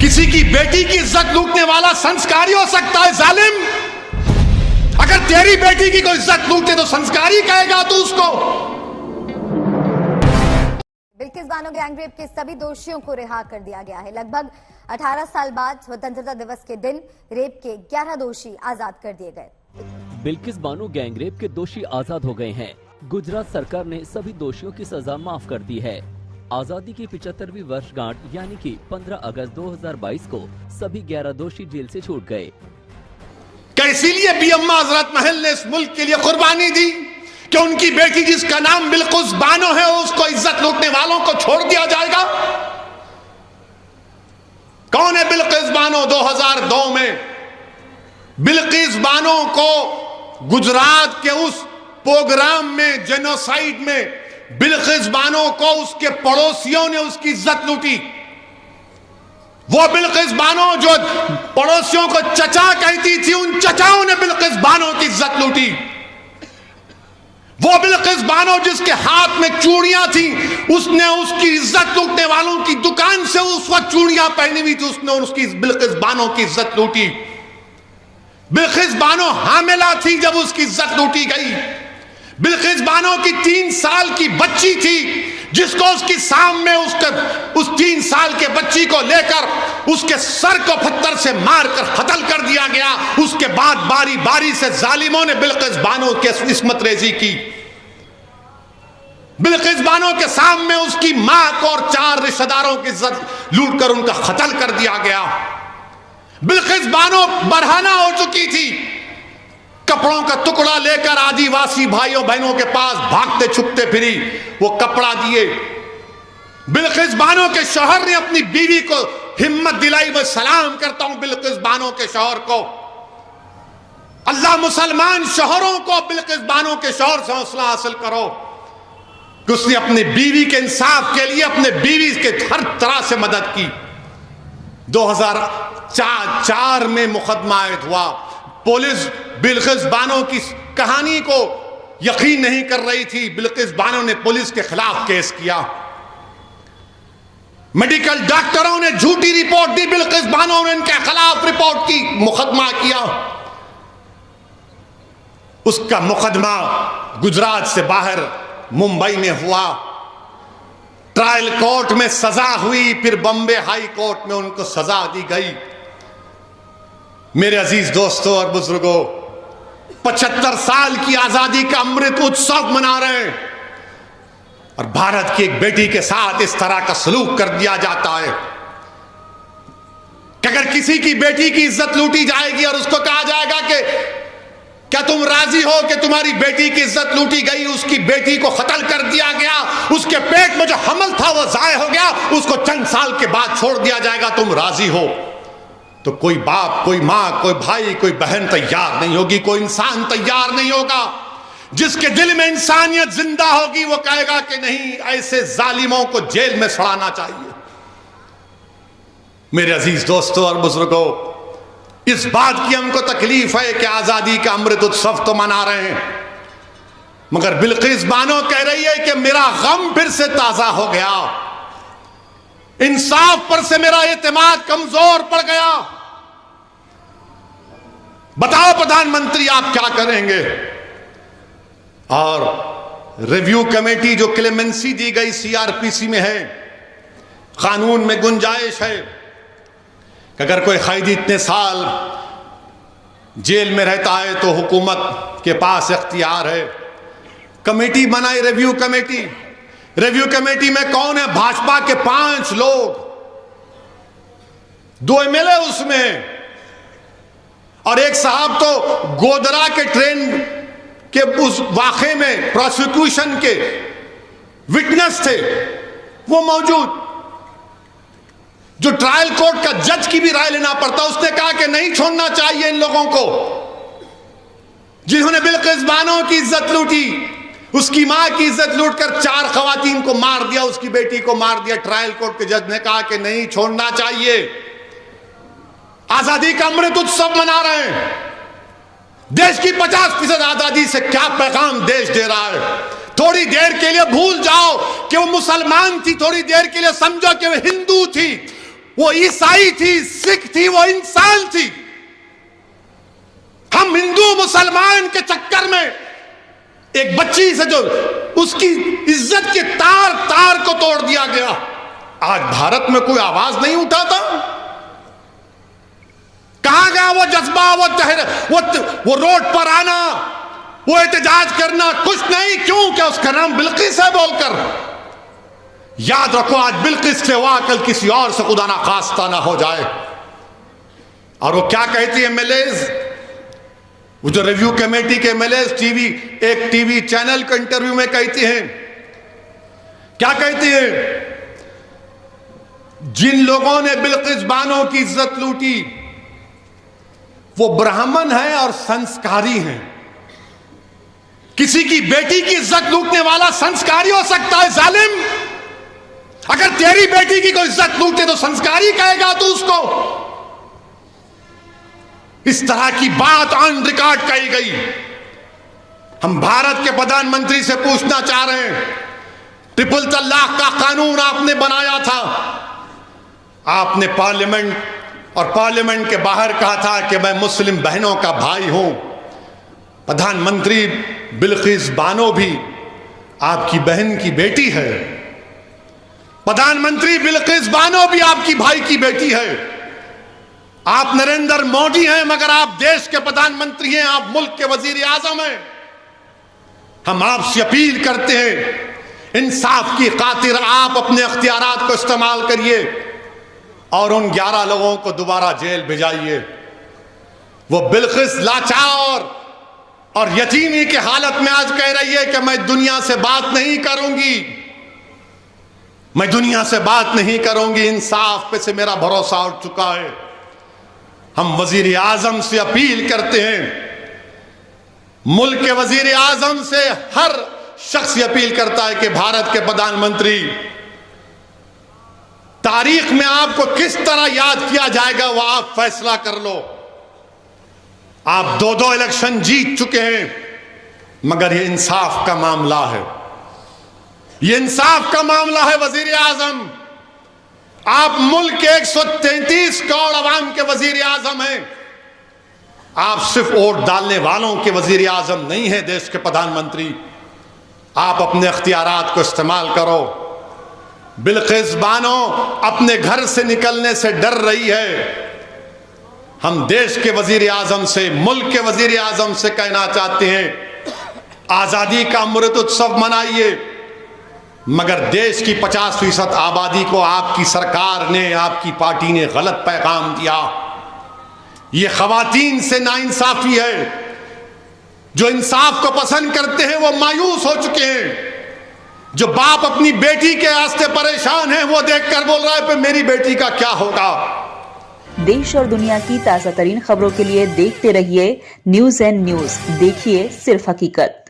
किसी की बेटी की इज्जत लूटने वाला संस्कारी हो सकता है जालिम? अगर तेरी बेटी की कोई इज्जत लूटे तो संस्कारी कहेगा तू उसको? बिल्किस बानो गैंगरेप के सभी दोषियों को रिहा कर दिया गया है। लगभग 18 साल बाद स्वतंत्रता दिवस के दिन रेप के 11 दोषी आजाद कर दिए गए। बिल्किस बानो गैंगरेप के दोषी आजाद हो गए हैं। गुजरात सरकार ने सभी दोषियों की सजा माफ कर दी है। आजादी की 75वीं वर्षगांठ यानी कि 15 अगस्त 2022 को सभी 11 दोषी जेल से छूट गए। क्या इसीलिए बी अम्मा हजरत महल ने इस मुल्क के लिए कुर्बानी दी कि उनकी बेटी जिसका नाम बिल्किस बानो है उसको इज्जत लूटने वालों को छोड़ दिया जाएगा? कौन है बिल्किस बानो? 2002 में बिल्किस बानो को गुजरात के उस प्रोग्राम में, जेनोसाइड में, बिल्किस बानो को उसके पड़ोसियों ने उसकी इज्जत लूटी। वो बिल्किस बानो जो पड़ोसियों को चचा कहती थी, उन चचाओं ने बिल्किस बानो की इज्जत लूटी। वो बिल्किस बानो जिसके हाथ में चूड़ियां थी, उसने उसकी इज्जत लूटने वालों की दुकान से उस वक्त चूड़ियां पहनी हुई थी, उसने उसकी बिल्किस बानो की इज्जत लूटी। बिल्किस बानो हामिला थी जब उसकी इज्जत लूटी गई। बिल्किस बानो की 3 साल की बच्ची थी जिसको उसकी सामने उस 3 साल के बच्ची को लेकर उसके सर को पत्थर से मारकर कत्ल कर दिया गया। उसके बाद बारी बारी से जालिमों ने बिल्किस बानो की इस्मत रेजी की। बिल्किस बानो के सामने उसकी मां को और 4 रिश्तेदारों की इज्जत लूटकर उनका कत्ल कर दिया गया। बिल्किस बानो बरहाना हो चुकी थी, कपड़ों का टुकड़ा लेकर आदिवासी भाइयों बहनों के पास भागते छुपते फिरी, वो कपड़ा दिए। बिल्किस बानो के शौहर ने अपनी बीवी को हिम्मत दिलाई। मैं सलाम करता हूं बिल्किस बानो के शौहर को। अल्लाह मुसलमान शौहरों को बिल्किस बानो के शौहर से हौसला हासिल करो कि उसने अपनी बीवी के इंसाफ के लिए अपने बीवी के हर तरह से मदद की। 2004 में मुकदमा आयद हुआ। पुलिस बिल्किस बानो की कहानी को यकीन नहीं कर रही थी। बिल्किस बानो ने पुलिस के खिलाफ केस किया। मेडिकल डॉक्टरों ने झूठी रिपोर्ट दी, बिल्किस बानो ने इनके खिलाफ रिपोर्ट की, मुकदमा किया। उसका मुकदमा गुजरात से बाहर मुंबई में हुआ। ट्रायल कोर्ट में सजा हुई, फिर बॉम्बे हाई कोर्ट में उनको सजा दी गई। मेरे अजीज दोस्तों और बुजुर्गों, 75 साल की आजादी का अमृत उत्सव मना रहे हैं और भारत की एक बेटी के साथ इस तरह का सलूक कर दिया जाता है कि अगर किसी की बेटी की इज्जत लूटी जाएगी और उसको कहा जाएगा कि क्या तुम राजी हो कि तुम्हारी बेटी की इज्जत लूटी गई, उसकी बेटी को कत्ल कर दिया गया, उसके पेट में जो हमल था वो जाया हो गया, उसको चंद साल के बाद छोड़ दिया जाएगा, तुम राजी हो? तो कोई बाप, कोई मां, कोई भाई, कोई बहन तैयार नहीं होगी, कोई इंसान तैयार नहीं होगा। जिसके दिल में इंसानियत जिंदा होगी वो कहेगा कि नहीं, ऐसे जालिमों को जेल में सड़ाना चाहिए। मेरे अजीज दोस्तों और बुजुर्गों, इस बात की हमको तकलीफ है कि आजादी का अमृत उत्सव तो मना रहे हैं, मगर बिल्किस बानो कह रही है कि मेरा गम फिर से ताजा हो गया, इंसाफ पर से मेरा एतमाद कमजोर पड़ गया। बताओ प्रधानमंत्री आप क्या करेंगे? और रिव्यू कमेटी जो क्लेमेंसी दी गई सीआरपीसी में है, कानून में गुंजाइश है कि अगर कोई कैदी इतने साल जेल में रहता है तो हुकूमत के पास इख्तियार है। कमेटी बनाई, रिव्यू कमेटी। रिव्यू कमेटी में कौन है? भाजपा के 5 लोग, 2 एमएलए उसमें, और एक साहब तो गोधरा के ट्रेन के उस वाक़े में प्रोसिक्यूशन के विटनेस थे, वो मौजूद। जो ट्रायल कोर्ट का जज की भी राय लेना पड़ता, उसने कहा कि नहीं छोड़ना चाहिए इन लोगों को जिन्होंने बिल्किस बानो की इज्जत लूटी, उसकी मां की इज्जत लूटकर 4 खवातीन को मार दिया, उसकी बेटी को मार दिया। ट्रायल कोर्ट के जज ने कहा कि नहीं छोड़ना चाहिए। आजादी का अमृत उत्सव मना रहे हैं। देश की 50% आजादी से क्या पैगाम देश दे रहा है? थोड़ी देर के लिए भूल जाओ कि वो मुसलमान थी, थोड़ी देर के लिए समझो कि वो हिंदू थी। वो ईसाई थी, सिख थी, वो इंसान थी। हम हिंदू मुसलमान के चक्कर में एक बच्ची से जो उसकी इज्जत के तार तार को तोड़ दिया गया, आज भारत में कोई आवाज नहीं उठाता। कहां गया वो जज्बा, वो रोड पर आना, वो एहतजाज करना? कुछ नहीं। क्यों? क्या उसका नाम बिल्किस है बोलकर? याद रखो, आज बिल्किस से हुआ, कल किसी और से खुदा ना खास्ता ना हो जाए। और वो क्या कहती है एमएलएज, वो जो रिव्यू कमेटी के एमएलएज एक टीवी चैनल के इंटरव्यू में कहती हैं, क्या कहती है? जिन लोगों ने बिल्किस बानो की इज्जत लूटी वो ब्राह्मण हैं और संस्कारी हैं। किसी की बेटी की इज्जत लूटने वाला संस्कारी हो सकता है जालिम? अगर तेरी बेटी की कोई इज्जत लूटे तो संस्कारी कहेगा तू उसको? इस तरह की बात ऑन रिकॉर्ड कही गई। हम भारत के प्रधानमंत्री से पूछना चाह रहे हैं, ट्रिपल तलाक का कानून आपने बनाया था, आपने पार्लियामेंट के बाहर कहा था कि मैं मुस्लिम बहनों का भाई हूं। प्रधानमंत्री बिल्किस बानो भी आपकी बहन की बेटी है। प्रधानमंत्री बिल्किस बानो भी आपकी भाई की बेटी है। आप नरेंद्र मोदी हैं मगर आप देश के प्रधानमंत्री हैं, आप मुल्क के वजीर आजम हैं। हम आपसे अपील करते हैं, इंसाफ की खातिर आप अपने अख्तियारात को इस्तेमाल करिए और उन 11 लोगों को दोबारा जेल भिजाइए। वो बिल्किस लाचार और यतीमी की हालत में आज कह रही है कि मैं दुनिया से बात नहीं करूंगी, मैं दुनिया से बात नहीं करूंगी, इंसाफ पे से मेरा भरोसा उठ चुका है। हम वजीर आजम से अपील करते हैं, मुल्क के वजीर आजम से हर शख्स अपील करता है कि भारत के प्रधानमंत्री, तारीख में आपको किस तरह याद किया जाएगा वो आप फैसला कर लो। आप 2 इलेक्शन जीत चुके हैं मगर ये इंसाफ का मामला है, ये इंसाफ का मामला है वजीर आजम। आप मुल्क के 133 करोड़ अवाम के वजीर आजम हैं। आप सिर्फ वोट डालने वालों के वजीर आजम नहीं है, देश के प्रधानमंत्री। आप अपने अख्तियारात को इस्तेमाल करो। बिल्किस बानो अपने घर से निकलने से डर रही है। हम देश के वजीर आजम से, मुल्क के वजीर आजम से कहना चाहते हैं, आजादी का अमृत उत्सव मनाइए मगर देश की 50% आबादी को आपकी सरकार ने, आपकी पार्टी ने गलत पैगाम दिया। ये खवातीन से नाइंसाफी है। जो इंसाफ को पसंद करते हैं वो मायूस हो चुके हैं। जो बाप अपनी बेटी के वास्ते परेशान है वो देखकर बोल रहा है कि मेरी बेटी का क्या होगा। देश और दुनिया की ताजा तरीन खबरों के लिए देखते रहिए न्यूज़ एंड न्यूज़। देखिए सिर्फ हकीकत।